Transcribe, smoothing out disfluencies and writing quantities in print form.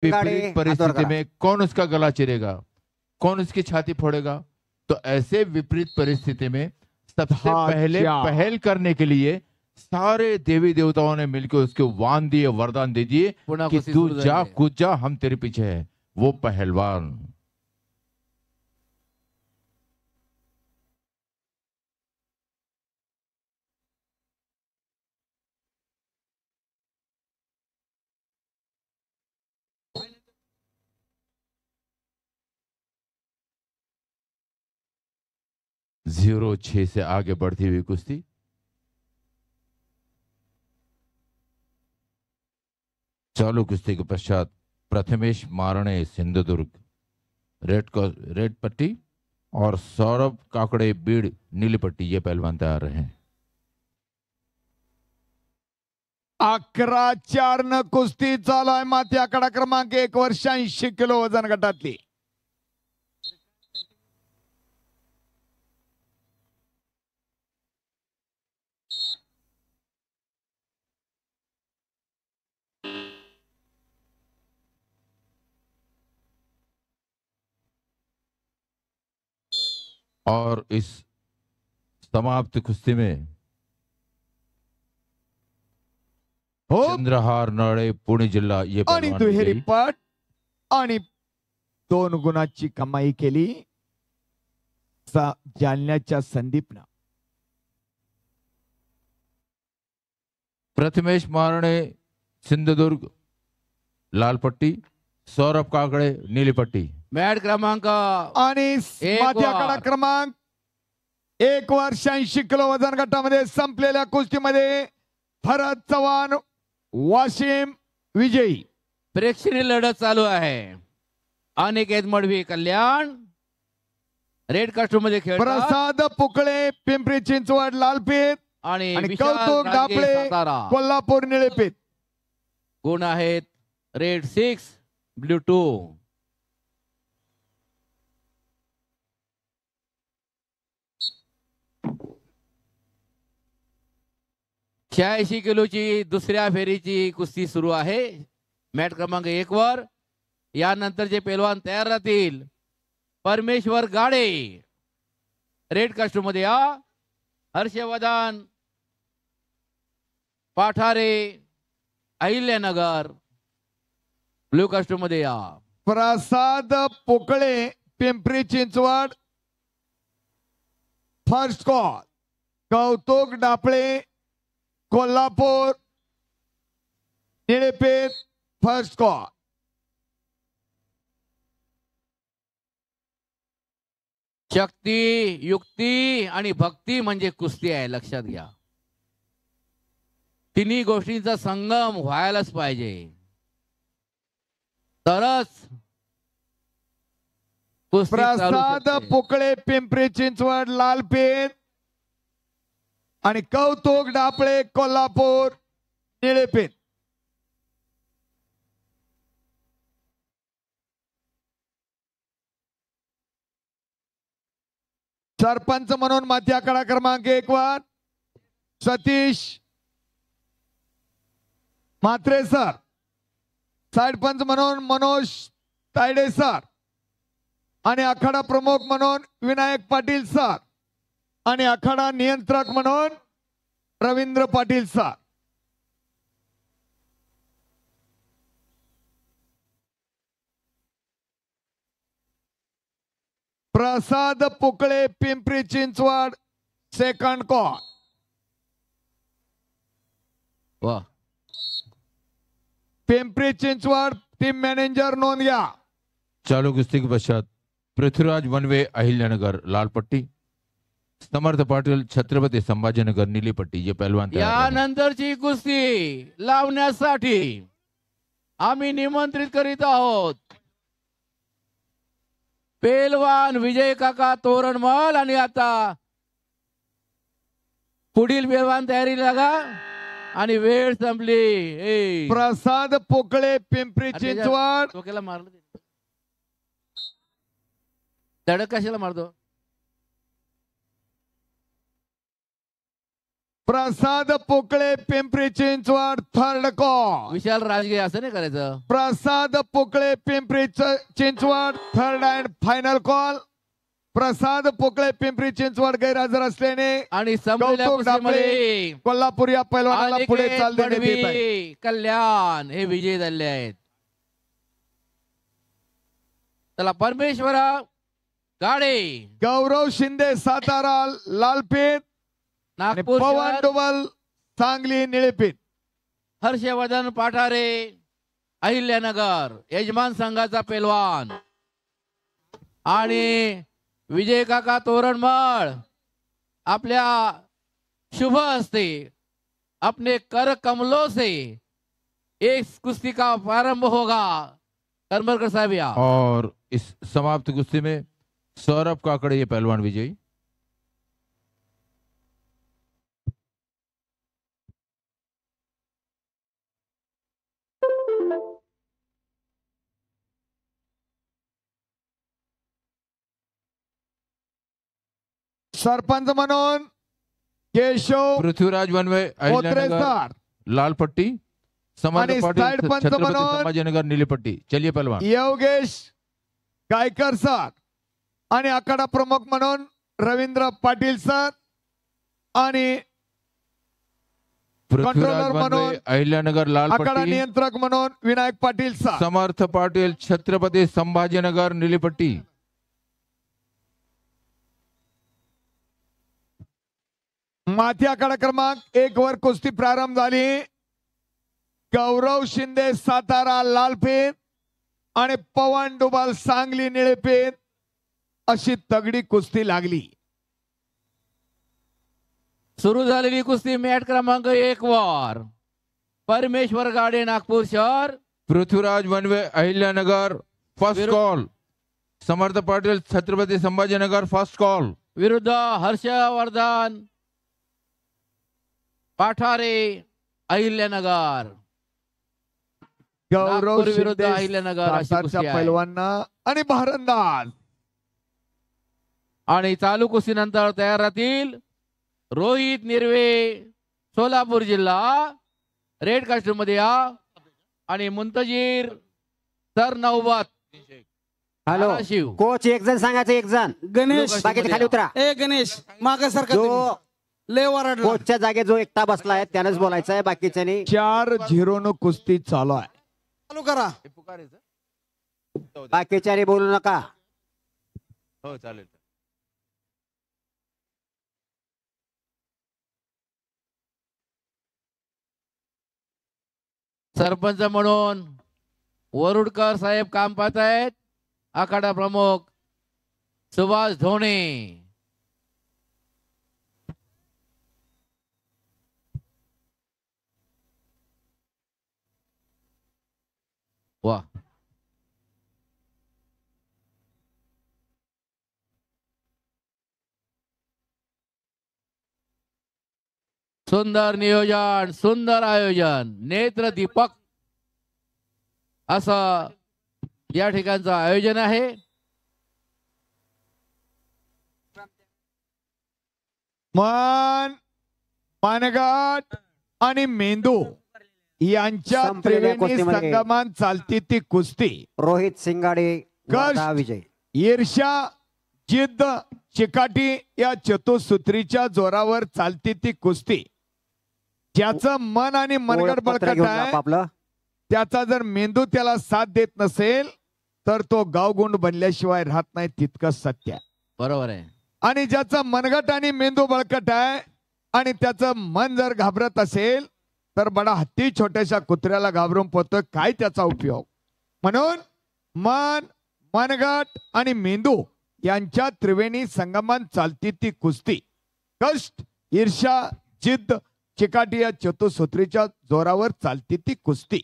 विपरीत परिस्थिति में कौन उसका गला चिरेगा, कौन उसकी छाती फोड़ेगा। तो ऐसे विपरीत परिस्थिति में सबसे पहले पहल करने के लिए सारे देवी देवताओं ने मिलकर उसको वान दिए, वरदान दे दिए कि तू जा, कूद जा, हम तेरे पीछे है। वो पहलवान जीरो 6 से आगे बढ़ती हुई कुश्ती। चालू कुश्ती के पश्चात प्रथमेश मारणे सिंधुदुर्ग रेड पट्टी और सौरभ काकड़े बीड़ नीली पट्टी, ये पहलवान तैयार रहे। 11-4 न कुस्ती चालू आहे। माती आकडा क्रमांक 1 वर 86 किलो वजन गटातली। और इस समाप्त कुश्ती में चंद्रहार नाळे पुणे जिल्हा ये आणि दुहेरी पट आणि 2 गुणाची कमाई केली जालन्याच्या संदीपनं। प्रथमेश मारणे सिंधुदुर्ग लाल पट्टी, सौरभ काकडे नीली पट्टी। मॅट क्रमांक आणि माती आकडा क्रमांक 1 वर 86 किलो वजन गटामध्ये संपलेल्या कुस्तीमध्ये भरत चव्हाण वाशिम विजयी। प्रेक्षणीय लढत चालू आहे। अनिकेत मडवी कल्याण रेड कास्ट्यूम मध्ये खेळ, प्रसाद पुकळे पिंपरी चिंचवड लालपेत आणि कौतुक डापळे कोल्हापूर निळेपेत। गुण आहेत रेड 6 ब्ल्यू 2। 86 किलोची दुसऱ्या फेरीची कुस्ती सुरू आहे मॅट क्रमांक 1 वर। यानंतर जे पैलवान तयार राहतील, परमेश्वर गाडे रेड कास्ट्यूम मध्ये या, हर्षवर्धन पाठारे अहिल्यानगर ब्ल्यू कास्ट्यूम मध्ये या। प्रसाद पोकळे पिंपरी चिंचवड फर्स्ट कॉल, कौतुक डापळे कोल्हापूर निळेपेठ फर्स्ट कॉल। शक्ती, युक्ती आणि भक्ती म्हणजे कुस्ती आहे, लक्षात घ्या। तिन्ही गोष्टींचा संगम व्हायलाच पाहिजे, तरच प्रसाद पोकळे पिंपरी चिंचवड लालपेठ आणि कौतुक डापळे कोल्हापूर निळेपेठ। सरपंच म्हणून माती आकडा क्रमांक 1 वर सतीश म्हात्रे सर, साइडपंच म्हणून मनोज तायडे सर आणि आखाडा प्रमुख म्हणून विनायक पाटील सर आणि आखाडा नियंत्रक म्हणून रवींद्र पाटील सर। प्रसाद पुकळे पिंपरी चिंचवड सेकंड कॉल। वाह, पिंपरी चिंचवड टीम मॅनेजर नोंद घ्या। चालू कुस्ती के पश्चात पृथ्वीराज वनवे अहिल्यानगर लाल पट्टी, समर्थ पाटील छत्रपती संभाजीनगर नीली पट्टी, ये पहलवान तयार आहे। यानंतरची कुस्ती लावण्यासाठी आम्ही निमंत्रित करीत आहोत पेलवान विजय काका तोरणमल। आणि आता पुढील पेलवान तयारी लागा आणि वेळ संपली। प्रसाद पोकळे पिंपरी चिंचवड, डोक्याला मारलं, धडक कशाला मारतो? Prasad Pokale Pimpri Chinchwad third call. विशाल राजगे असं नाही करायचं. Prasad Pokale Pimpri Chinchwad third and final call. Prasad Pokale Pimpri Chinchwad गैरहजर असल्याने आणि संपलेल्या कौतुक कुस्तीमध्ये दाबळे कोल्हापूर या पैलवानाला पुढे अनिकेत चाल देण्यात येत आहे. पडवी, कल्याण हे विजयी झाले आहेत. चला परमेश्वरा गाडे गौरव शिंदे सातारा लालपेठ आणि नागपूर पवन शहर, डोबल सांगली निळेपेठ. हर्षवर्धन पाठारे अहिल्यानगर यजमान संघाचा पेलवान आणि विजय काका तोरणमळ आपल्या शुभ हस्ते अपने कर कमलों से एक कुश्ती का प्रारंभ होगा. करमरकर साहब या. और इस समाप्त कुश्ती में सौरभ काकड़े ये पहलवान विजयी. सरपंच म्हणून केशव पृथ्वीराज वनवे कोत्रे अहिल्यानगर सर लाल पट्टी. समर्थ आणि पाटिल साइड पंच छत्रपति मनोज संभाजीनगर नीली पट्टी. चलिए पहलवान. योगेश गायकर सर आणि आखाडा प्रमुख म्हणून रवींद्र पाटील सर आणि पृथ्वीराज कंट्रोलर वनवे म्हणून अहिल्यानगर लाल आखाडा पट्टी. नियंत्रक म्हणून विनायक पाटील सर. समर्थ पाटिल छत्रपति संभाजीनगर नीली पट्टी. माथी आखाडा क्रमांक 1 वर कुस्ती प्रारंभ झाली. गौरव शिंदे सातारा लालपेठ आणि पवन डोबाल सांगली निळेपेठ अशी तगडी कुस्ती लागली. सुरू झालेली कुस्ती मॅट क्रमांक 1 वर परमेश्वर गाडे नागपूर शहर Prithviraj Vanve Ahilyanagar first call. Samarth Patil Chhatrapati Sambhajinagar first call विरुद्ध हर्षवर्धन पाठारे अहिल्यानगर. गौरव नागपूर विरुद्ध शिंदे अहिल्यानगर अशी सातारच्या कुस्ती आहे. पैलवांना आणि भारंदाज. आणि चालू कुस्तीनंतर तयार राहतील रोहित निर्वे सोलापूर जिल्हा रेड कास्ट्यूम मध्ये या आणि मुंतजीर सर नौबत हॅलो शिव कोच एक जण सांगायचं एक जण गणेश बाकीचे खाली उतरा. ए गणेश माग सारखा जो लय वरडला. कोचच्या जागे जो एकटा बसलाय त्यानंच बोलायचं आहे बाकीच्यानी 4-0 न कुस्ती चालू आहे. चालू करा. बाकीच्यानी बोलू नका. हो चालेल. सरपंच म्हणून वरुडकर साहेब काम पाहत आहेत. आखाडा प्रमुख सुभाष धोणे. वा सुंदर नियोजन सुंदर आयोजन नेत्र दीपक असं या ठिकाणचं आयोजन आहे. मन मानगाट आणि मेंदू यांच्या संपलेल्या त्रिवेणी कुस्तीमध्ये संगमान चालती ती कुस्ती. रोहित सिंगाडे वर्धा विजय. ईर्ष्या जिद्द चिकाटी या चतुसूत्रीच्या जोरावर चालती ती कुस्ती. ज्याचं मन आणि मनगट ओळखपत्र बळकट घेऊन आहे आपलं त्याचा जर मेंदू त्याला साथ देत नसेल तर तो गावगुंड बनल्याशिवाय राहत नाही तितकं सत्य आहे. बरोबर आहे. आणि ज्याचा मनगट आणि मेंदू बळकट आहे आणि त्याचं मन जर घाबरत असेल तर बडा हत्ती छोट्याशा कुत्र्याला घाबरून पोहतोय काय त्याचा उपयोग. म्हणून मन मनगट आणि मेंदू यांच्या त्रिवेणी संगमान चालती ती कुस्ती. कष्ट ईर्ष्या जिद्द चिकाटी या चतुसूत्रीच्या जोरावर चालती ती कुस्ती.